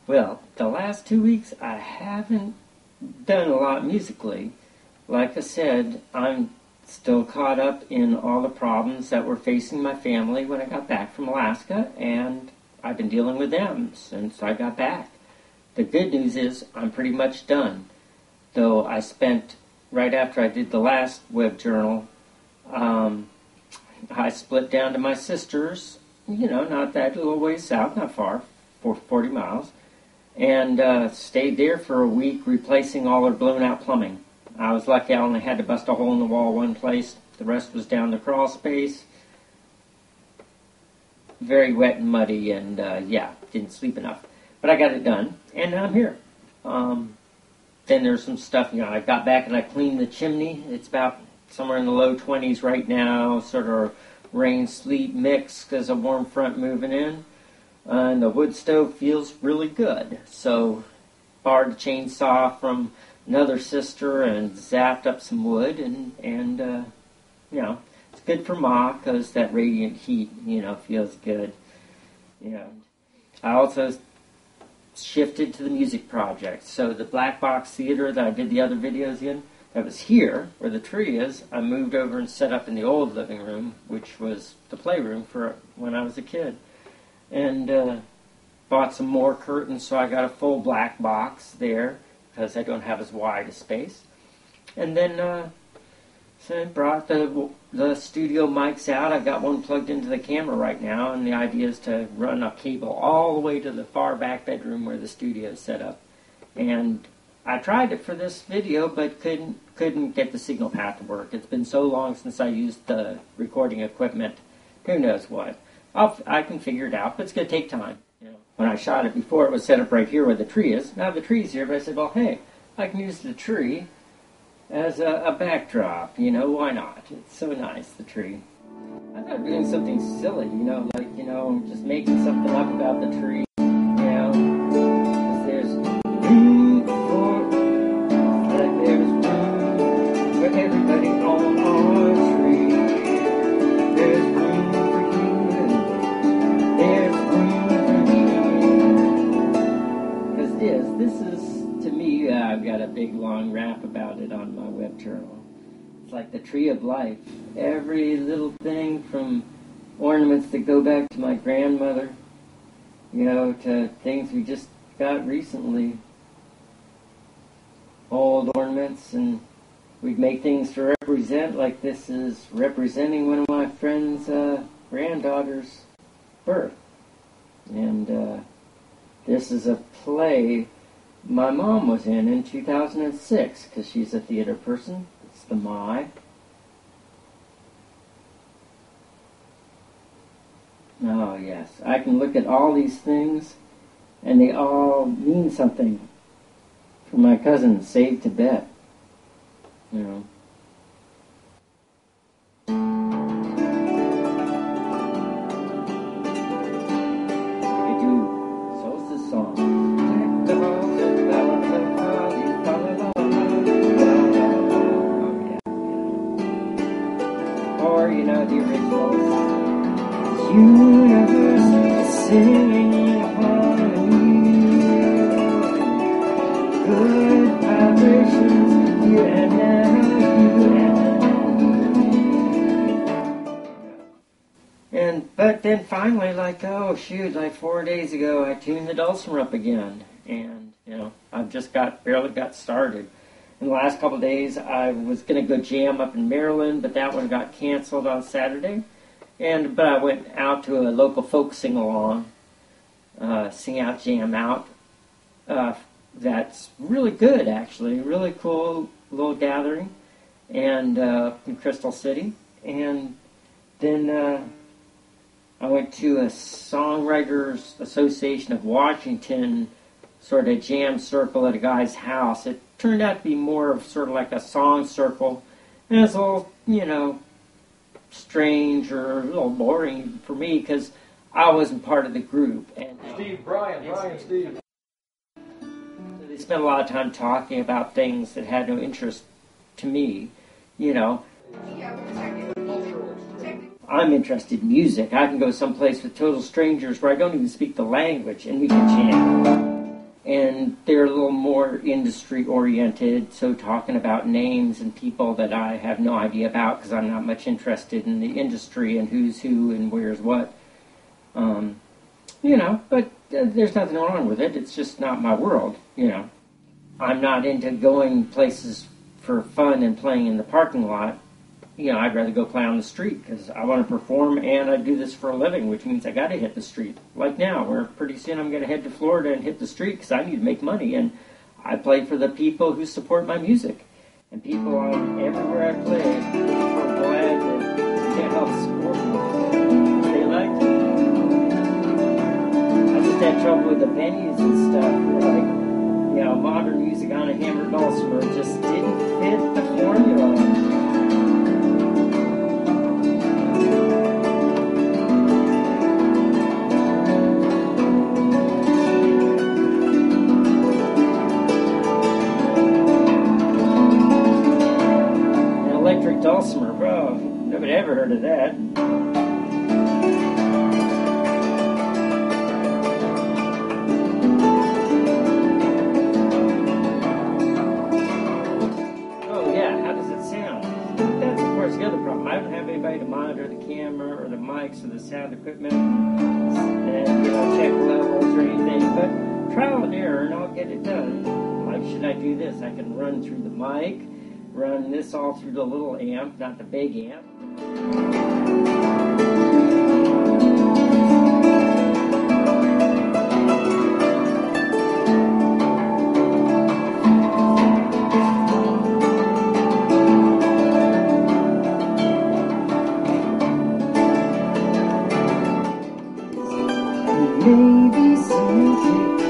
Well, the last 2 weeks I haven't done a lot musically. Like I said, I'm still caught up in all the problems that were facing my family when I got back from Alaska, and I've been dealing with them since I got back. The good news is I'm pretty much done, though I spent, right after I did the last web journal, I split down to my sister's, not that little ways south, not far, 40 miles, and stayed there for a week replacing all their blown out plumbing. I was lucky I only had to bust a hole in the wall one place. The rest was down the crawl space. Very wet and muddy, and didn't sleep enough. But I got it done, and now I'm here. Then there's some stuff, I got back and I cleaned the chimney. It's about somewhere in the low 20s right now, sort of rain-sleet mix because a warm front moving in. And the wood stove feels really good. So borrowed a chainsaw from another sister and zapped up some wood, and it's good for Ma because that radiant heat, feels good. I also shifted to the music project. So the black box theater that I did the other videos in, that was here where the tree is, I moved over and set up in the old living room, which was the playroom for when I was a kid. And bought some more curtains, so I got a full black box there because I don't have as wide a space. And then so I brought the studio mics out. I've got one plugged into the camera right now, and the idea is to run a cable all the way to the far back bedroom where the studio is set up. And I tried it for this video, but couldn't get the signal path to work. It's been so long since I used the recording equipment. Who knows what? I can figure it out, but it's going to take time. When I shot it before, it was set up right here where the tree is. Now the tree's here, but I said, well, hey, I can use the tree as a backdrop. Why not? It's so nice, the tree. I thought doing something silly, just making something up about the tree, because there's room for everybody on our tree. There's room for you and there's room for me. Because this is, to me, I've got a big long rap about it on my web journal. It's like the tree of life. Every little thing from ornaments that go back to my grandmother, to things we just got recently. Old ornaments, and we'd make things to represent, like this is representing one of my friend's granddaughter's birth. And this is a play my mom was in 2006, because she's a theater person. It's the Mai. Oh, yes. I can look at all these things, and they all mean something. For my cousin, Saved Tibet. I do solstice songs. Or, the originals. Universe is singing harmony. Good vibrations, you and now. But then finally, 4 days ago, I tuned the dulcimer up again. And, I've just barely got started. In the last couple of days, I was going to go jam up in Maryland, but that one got canceled on Saturday. But I went out to a local folk sing-along, sing out, jam out. That's really good, actually. Really cool little gathering, and in Crystal City. And then I went to a Songwriters Association of Washington sort of jam circle at a guy's house. It turned out to be more of sort of like a song circle. And it's a little, strange or a little boring for me because I wasn't part of the group. And Steve. They spent a lot of time talking about things that had no interest to me, I'm interested in music. I can go someplace with total strangers where I don't even speak the language, and we can jam. and they're a little more industry oriented, so talking about names and people that I have no idea about because I'm not much interested in the industry and who's who and where's what. But there's nothing wrong with it. It's just not my world, I'm not into going places for fun and playing in the parking lot. I'd rather go play on the street because I want to perform and I do this for a living, which means I got to hit the street. Like now, where pretty soon I'm going to head to Florida and hit the street because I need to make money. And I play for the people who support my music. And people everywhere I play are glad to help support me. They like it. I just had trouble with the venues and stuff. Modern music on a hammered dulcimer just didn't fit the formula. An electric dulcimer, bro. Nobody ever heard of that. The other problem, I don't have anybody to monitor the camera or the mics or the sound equipment and check levels or anything, but trial and error and I'll get it done. Like, should I do this? I can run through the mic, run this all through the little amp, not the big amp. Maybe some cake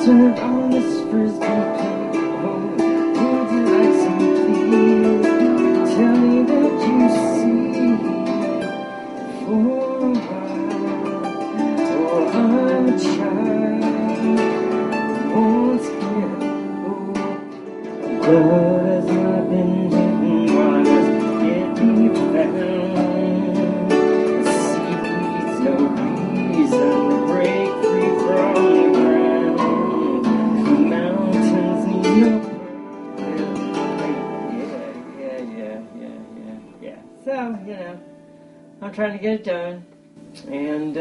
served on this Frisbee plate. Oh, would you like some, please? Tell me that you see for a while. Oh, I'm a child once again. Blood has not been hidden. Why must it be found? The seaweed's no reason. So, I'm trying to get it done, and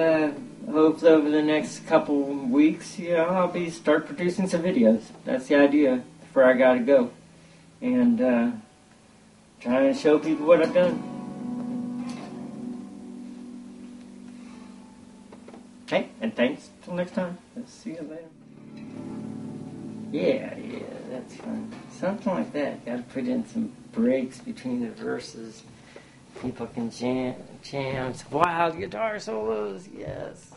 hopefully over the next couple weeks, I'll start producing some videos. That's the idea, where I gotta go, and trying to show people what I've done. Hey, and thanks. Till next time. Let's see you later. Yeah, that's fun. Something like that. Gotta put in some breaks between the verses. People can jam some wild guitar solos. Yes.